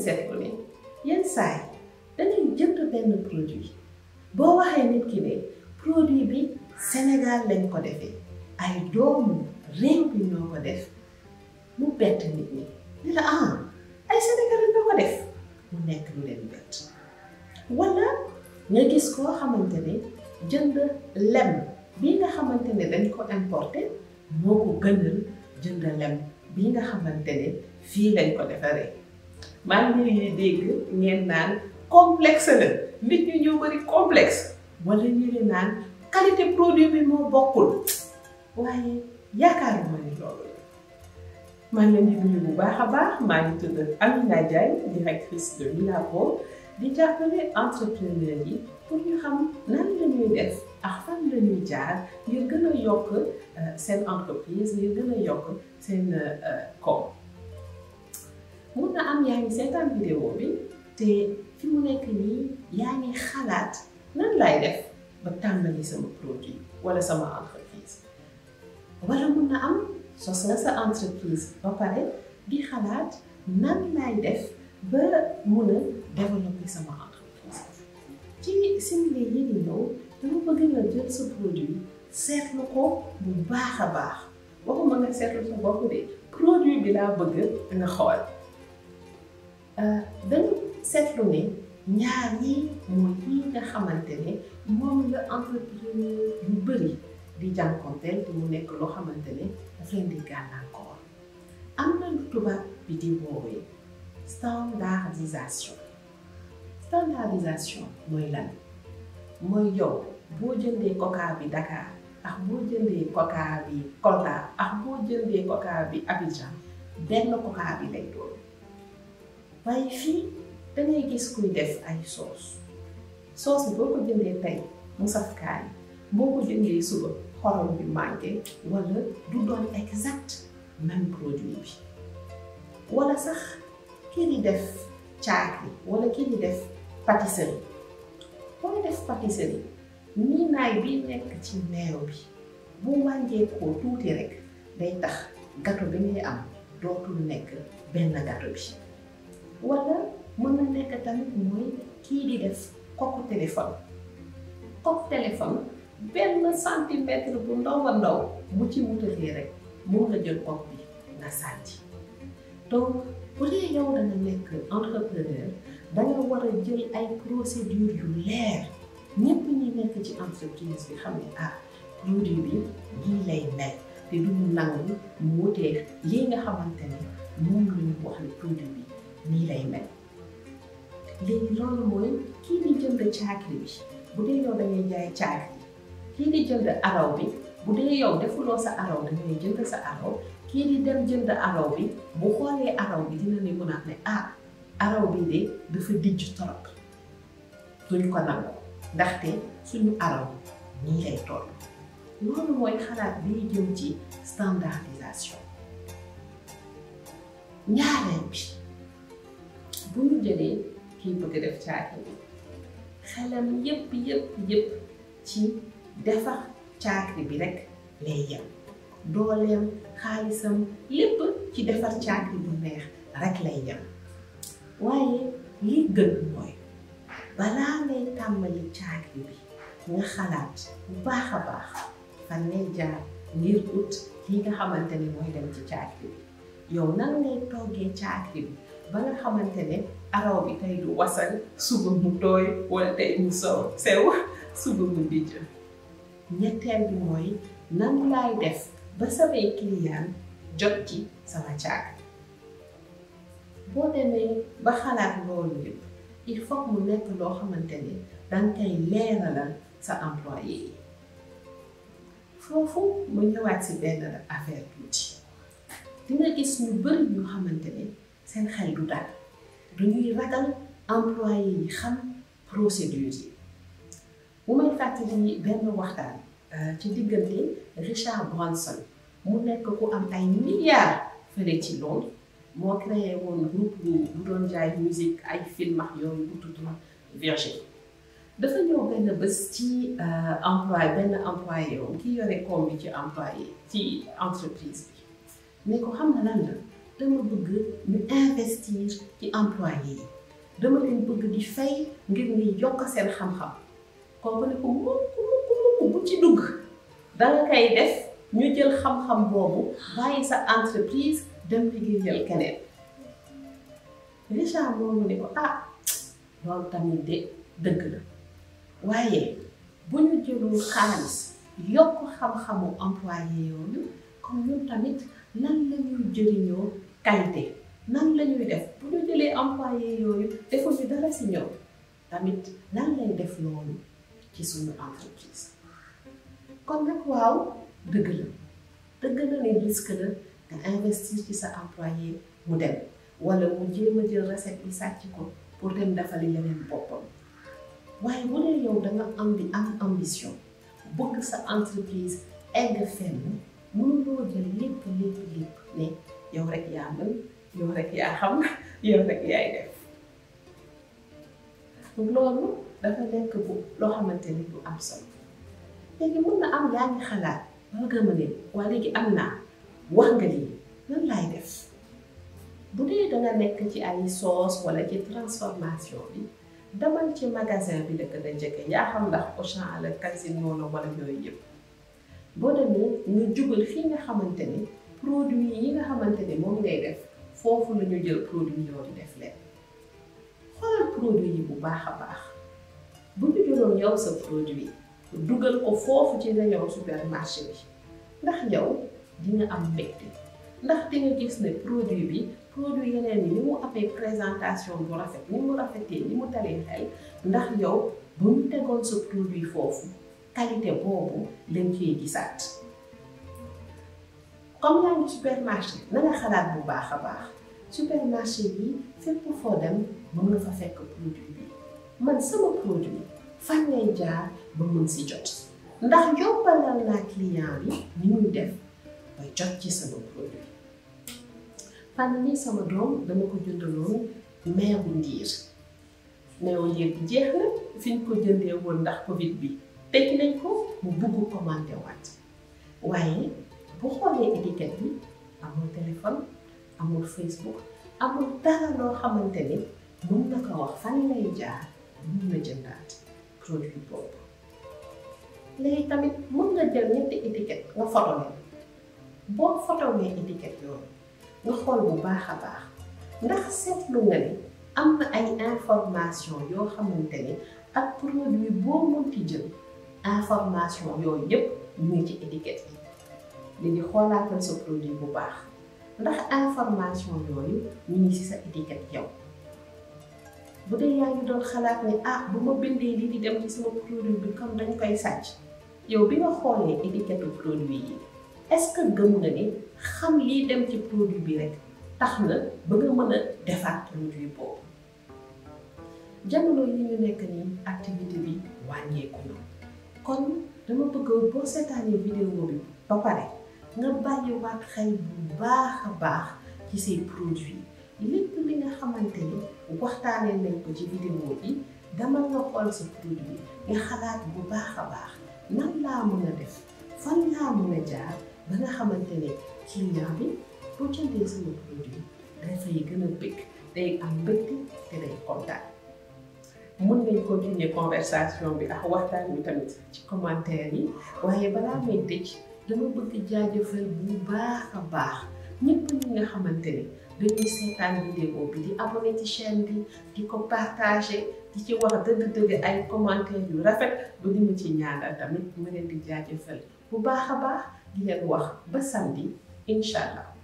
seetlu ne yenn saa yi dangay jënd benn produit boo waxee nit ki ne produit bi Sénégal lañ ko defee ay doomu réew bi ñoo ko def mu bett nit ñi ni la ay Sénégal ñoo ko def mu nekk lu leen bett wala nga gis koo xamante ne jënd lem bii nga xamante ne dañ ko importé moo ko gënal jënd lem bii nga xamante ne fii lañ ko defaree maa ngi leen dégg ngeen naan complexe la nit ñi ñoo bari complexe wala ñu ne naan qualité produit bi moo bokkul waaye yaakaaruma ni loolu la maa ngi leen di nuyu bu baax a baax maa ngi tudd Amina Diagne directrice de Milapro di jàppale entrepreneur yi pour ñu xam nan la ñuy def ak fan la ñuy jaar ngir gën a yokk seen entreprise ngir gën a yokk seen koom mun na am yaa ngi seetaan vidéo bi te fi mu nekk nii yaa ngi xalaat nan laay def ba tàmbali sama produit wala sama entreprise wala mun na am sos nga sa entreprise ba pare di xalaat nan laay def ba mun a développer sama entreprise ci simili yi di ñëw dama bëgg nga jël sa produit seetlu ko bu baax a baax waxuma nga seetlu sa bopp de produit bi laa bëgg nga xool dañu seetlu ne ñaar yi mooy yi nga xamante ne moom la entrepreneur yu bëri di jànkonteel te mu nekk loo xamante ne daf leen di gàllankoor am na lu tubaab bi di woowee standardisation mooy lan mooy yow boo jëndee coca bi Dakar ak boo jëndee coca bi Kolda ak boo jëndee coca bi Abidjan benn coca bi lay doon waaye fii dangay gis kuy def ay soos bi boo ko jëndee tey mu saf kaani boo ko jëndee suba xorom bi manqué wala du doon exact même produit bi wala sax kii di def caakri wala kii di def pâtisserie boo def pâtisserie nii naay bi nekk ci meew bi bu wàññeekoo tuuti rek day tax gâteau bi ngay am dootul nekk benn gâteau bi wala mën na nekk tamit mooy kii di def coque téléphone benn centimètre bu ndaw a ndaw bu ci wutalee rek moom nga jël coque bi nga sànni donc bu dee yow danga nekk entrepreneur danga war a jël ay procédures yu leer ñépp ñi nekk ci entreprise bi xam ne produit bi nii lay mel te duñu nangu mu wutee lii nga xamante ne moom la ñu wax ne produit bi nii lay mel léegi loolu mooy kii di jënd caakri bi bu dee yow dangay jaay caakri kii di jënd araw bi bu dee yow defuloo sa araw dangay jënd sa araw kii di dem jënd araw bi bu xoolee araw bi dina ne mën a ne araw bi de dafa dijj torop duñ ko nangu ndaxte suñu araw nii lay toll loolu mooy xalaat biy jëm ci standardisation ñaareel bi bu ñu jëlee kii bëgg def caakri bi xelam yépp ci defar caakri bi rek lay yem dooleem xaalisam lépp ci defar caakri bu neex rek lay yem waaye li gën mooy balaa ngay tàmbali caakri bi nga xalaat bu baax a baax fan ngay jaar ngir ut li nga xamante ne mooy dem ci caakri bi yow nan ngay toggee caakri bi ba nga xamante ne araw bi tey du wasal suba mu tooy wala tey mu sew suba mu dijj ñetteel bi mooy nan laay def ba samay client jot ci sama caakri boo demee ba xalaat loolu yëpp il faut mu nekk loo xamante ne danga koy leeralal sa employé yi foofu mu ñëwaat si benn affaire tuuti dina gis ñu bëri ñu xamante ne seen xel du dal dañuy ragal employé yi xam procédures yi bu may fàttali benn waxtaan ci diggante Richard Branson mu nekk ku am ay milliards fële ci Londres moo créé woon groupe bu doon jaay musique ay film ak yooyu bu tudd Virgin dafa ñëw benn bés ci benn employé woon ki yore koom bi ci employé ci entreprise bi ne ko xam na lan la dama bëgg ñu investir ci employé yi dama leen bëgg di fay ngir ñuy yokk seen xam-xam kooku ne ko mukk bu ci dugg danga koy def ñu jël xam-xam boobu bàyyi sa entreprise dem liggéeyal keneen Richard moomu ne ko loolu tamit de dëgg la waaye bu ñu jëlul xaalis yokk xam-xamu employé yooyu comme ñun tamit nan la ñuy jëriñoo qualité nan la ñuy def bu ñu jëlee employé yooyu defuñu dara si ñoom tamit nan lay def loolu ci suñu entreprise kon nag waaw dëgg la ne risque la nga investir ci sa employé mu dem wala mu jéem a jël recette bi sàcc ko pour dem defali leneen boppam waaye bu dee yow da nga am ambition bëgg sa entreprise egg fenn mënuloo jël lépp ne yow rek yaa mën yow rek yaa xam yow rek yaay def loolu dafa nekk loo xamante ni du am solo léegi mën na am yaa ngi xalaat ba nga ma ne waa léegi am naa wax nga lii nan laay def bu dee danga nekk ci ay sauce wala ci transformation bi demal ci magasin bi la gën a jege yaa xam ndax Auchan la Casino la wala yooyu yëpp boo demee nga jubal fii nga xamante ni produit yi nga xamante ni moom ngay def foofu la ñu jël produit yooyu def leen xoolal produit yi bu baax a baax bu ñu jëloon yow sa produit dugal ko foofu ci rayon supermarché bi ndax yow di nga am mbégte ndax di nga gis ne produit yeneen yi ni mu amee présentation bu rafet ni mu rafetee ni mu talee xel ndax yow bu ñu tegoon sa produit foofu qualité boobu lañ ciy gisaat comme yaa ngi supermarché na nga xalaat bu baax a baax supermarché yi fépp foo dem mën nga fa fekk produit bi man sama produit fan ngay jaar ba mën si jot ndax yombalal naa client bi ni muy def ba jot ci sama produit fan nii sama doom dama ko jëndaloon meewu ndiir bi jeex na fi ñu ko jëndee woon ndax Covid bi tëj nañ ko mu bugg commandé waat waaye bu xoolee étiquette bi amul téléphone amul Facebook amul dara loo xamante ni mën na ko wax fan lay jaar mën na jëndaat produit boobu léegi tamit mën nga jël ñetti étiquette nga photo leen boo photowee étiquette yooyu nga xool bu baax a baax ndax seetlu nga ni am na ay information yoo xamante ni ak produit boo mënti jël information yooyu yëpp ñu ngi ci étiquette yi léegi xoolaatal sa produit bu baax ndax information yooyu ñu ngi ci sa étiquette yow bu dee yaa ngi doon xalaat ne bu ma bindee lii di dem ci sama produit bi comme dañ koy sàcc yow bi nga xoolee étiquette produit yi est-ce que gëm nga ni xam lii dem ci produit bi rek tax na ba nga mën a defaat produit boobu jamono yi ñu nekk nii activité bi wàññeeku na kon dama bëgg boo seetaanee vidéo bi ba pare nga bàyyiwaat xel bu baax a baax ci say produit lépp li nga xamante ni waxtaanee nañ ko ci vidéo bi dama nga xool sa produit nga xalaat bu baax a baax nan laa mën a def fan laa mën a jaar ba nga xamante ne client bi boo jëndee sama produit dafay gën a bëgg day am mbégte te day kontaan. mën nañ continuer conversation bi ak waxtaan bi tamit ci commentaire yi waaye balaa may tëj dama bëgg jaajëfal bu baax a baax ñëpp ñi nga xamante ne dañuy seetaan vidéo bi di abonné ci chaîne bi di ko partager di ci wax dëgg-dëgg ay commentaire yu rafet ba di ma ci ñaanal tamit ma leen di jaajëfal bu baax a baax di leen wax ba samedi incha allah.